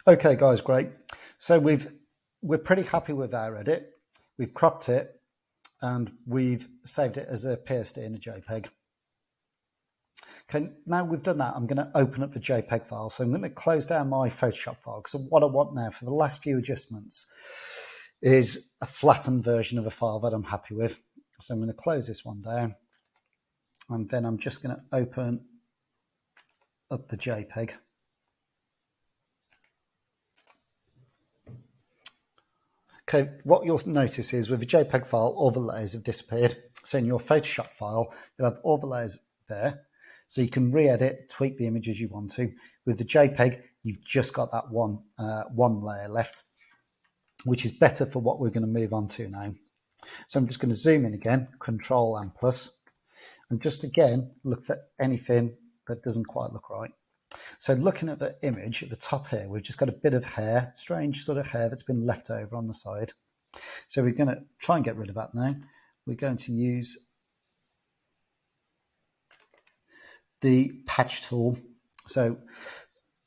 Okay, guys, great. So we're pretty happy with our edit. We've cropped it and we've saved it as a PSD and a JPEG. Okay, now we've done that, I'm going to open up the JPEG file. So I'm going to close down my Photoshop file because what I want now for the last few adjustments is a flattened version of a file that I'm happy with. So I'm going to close this one down and then I'm just going to open up the JPEG. Okay, what you'll notice is with the JPEG file, all the layers have disappeared. So in your Photoshop file, you'll have all the layers there. So you can re-edit, tweak the image as you want to. With the JPEG, you've just got that one layer left, which is better for what we're going to move on to now. So I'm just going to zoom in again, Control and plus, and just again, look for anything that doesn't quite look right. So looking at the image at the top here, we've just got a bit of hair, strange sort of hair that's been left over on the side. So we're going to try and get rid of that now. We're going to use the patch tool. So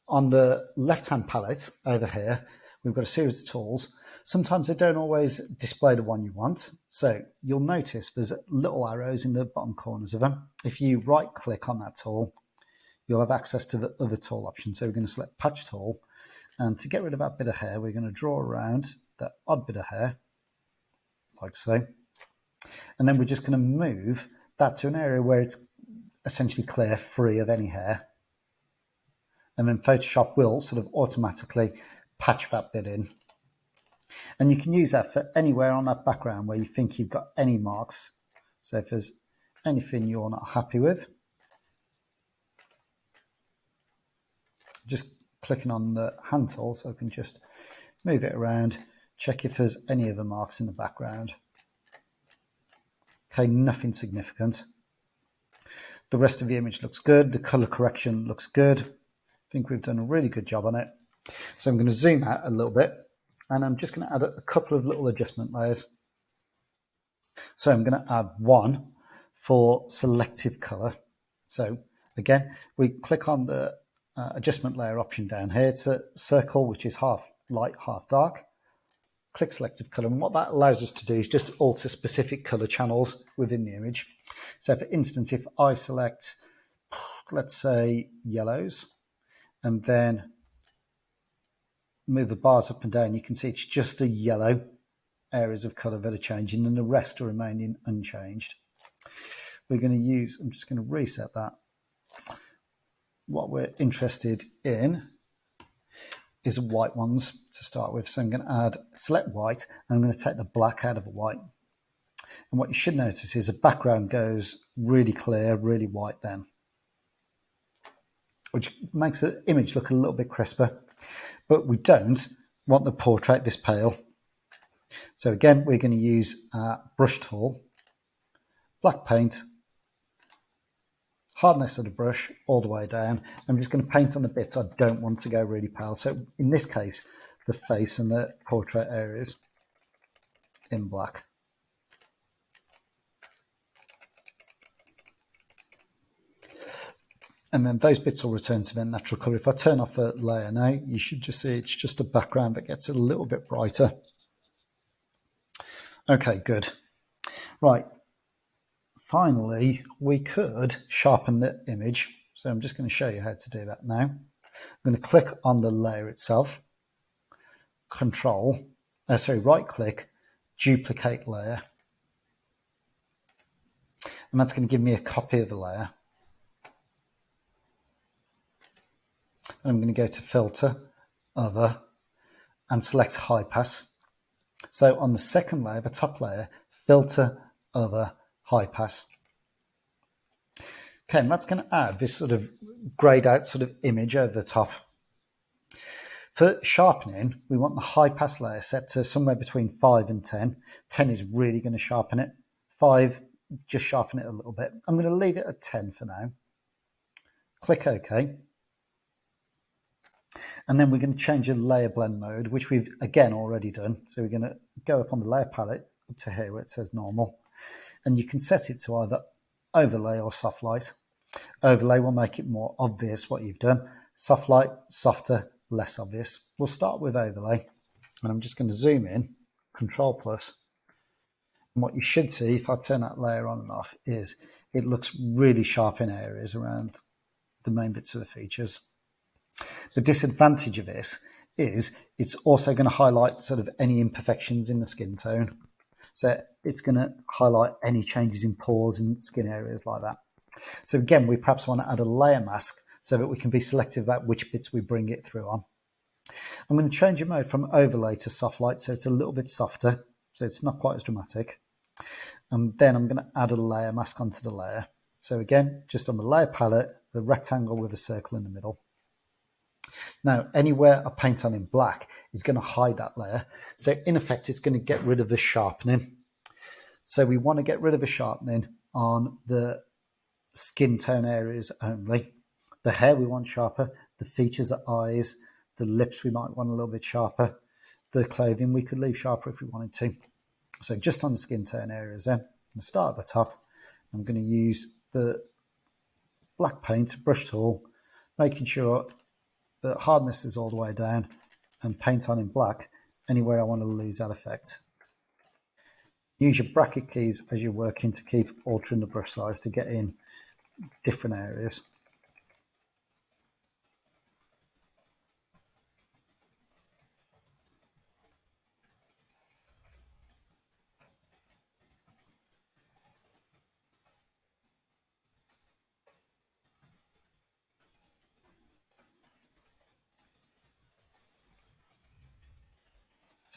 on the left-hand palette over here, we've got a series of tools. Sometimes they don't always display the one you want. So you'll notice there's little arrows in the bottom corners of them. If you right-click on that tool, you'll have access to the other tool option. So we're going to select patch tool. And to get rid of that bit of hair, we're going to draw around that odd bit of hair, like so. And then we're just going to move that to an area where it's essentially clear, free of any hair. And then Photoshop will sort of automatically patch that bit in. And you can use that for anywhere on that background where you think you've got any marks. So if there's anything you're not happy with, just clicking on the hand tool so I can just move it around, check if there's any other marks in the background. Okay, nothing significant. The rest of the image looks good. The color correction looks good. I think we've done a really good job on it. So I'm going to zoom out a little bit and I'm just going to add a couple of little adjustment layers. So I'm going to add one for selective color. So again, we click on the adjustment layer option down here. It's a circle which is half light, half dark. Click selective color, and what that allows us to do is just alter specific color channels within the image. So for instance, if I select, let's say, yellows, and then move the bars up and down, you can see it's just the yellow areas of color that are changing and the rest are remaining unchanged. We're going to use, I'm just going to reset that. What we're interested in is white ones to start with. So I'm going to add, select white, and I'm going to take the black out of the white. And what you should notice is the background goes really clear, really white then, which makes the image look a little bit crisper. But we don't want the portrait this pale. So again, we're going to use our brush tool, black paint, hardness of the brush all the way down. I'm just going to paint on the bits I don't want to go really pale. So in this case, the face and the portrait areas in black. And then those bits will return to their natural color. If I turn off a layer now, you should just see it's just a background that gets a little bit brighter. Okay, good. Right. Finally, we could sharpen the image. So I'm just going to show you how to do that now. I'm going to click on the layer itself, right click, duplicate layer. And that's going to give me a copy of the layer. And I'm going to go to filter, other, and select high pass. So on the second layer, the top layer, filter, other, high pass. Okay, and that's going to add this sort of grayed out sort of image over the top. For sharpening, we want the high pass layer set to somewhere between 5 and 10. 10 is really going to sharpen it. 5, just sharpen it a little bit. I'm going to leave it at 10 for now. Click OK. And then we're going to change the layer blend mode, which we've again already done. So we're going to go up on the layer palette up to here where it says normal. And you can set it to either overlay or soft light. Overlay will make it more obvious what you've done. Soft light, softer, less obvious. We'll start with overlay, and I'm just going to zoom in, Control plus. And what you should see if I turn that layer on and off is it looks really sharp in areas around the main bits of the features. The disadvantage of this is it's also going to highlight sort of any imperfections in the skin tone. So it's going to highlight any changes in pores and skin areas like that. So again, we perhaps want to add a layer mask so that we can be selective about which bits we bring it through on. I'm going to change the mode from overlay to soft light so it's a little bit softer, so it's not quite as dramatic. And then I'm going to add a layer mask onto the layer. So again, just on the layer palette, the rectangle with a circle in the middle. Now, anywhere I paint on in black is going to hide that layer. So in effect, it's going to get rid of the sharpening. So we want to get rid of the sharpening on the skin tone areas only. The hair we want sharper, the features of eyes, the lips we might want a little bit sharper, the clothing we could leave sharper if we wanted to. So just on the skin tone areas then, I'm going to start at the top. I'm going to use the black paint brush tool, making sure that hardness is all the way down and paint on in black anywhere I want to lose that effect. Use your bracket keys as you're working to keep altering the brush size to get in different areas.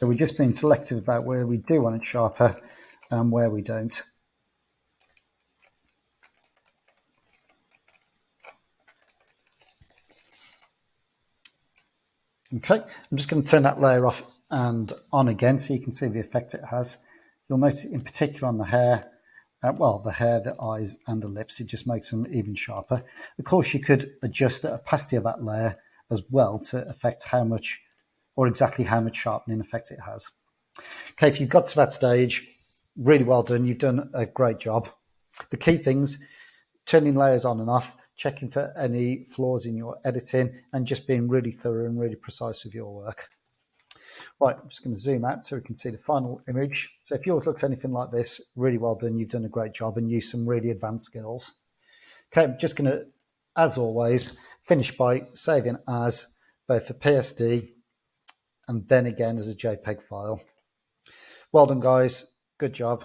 So we're just being selective about where we do want it sharper and where we don't. Okay, I'm just going to turn that layer off and on again so you can see the effect it has. You'll notice in particular on the hair, the hair, the eyes and the lips, it just makes them even sharper. Of course, you could adjust the opacity of that layer as well to affect how much or exactly how much sharpening effect it has. Okay, if you've got to that stage, really well done. You've done a great job. The key things, turning layers on and off, checking for any flaws in your editing, and just being really thorough and really precise with your work. Right, I'm just going to zoom out so we can see the final image. So if yours looks anything like this, really well done. You've done a great job and used some really advanced skills. Okay, I'm just going to, as always, finish by saving as both a PSD and then again as a JPEG file. Well done, guys. Good job.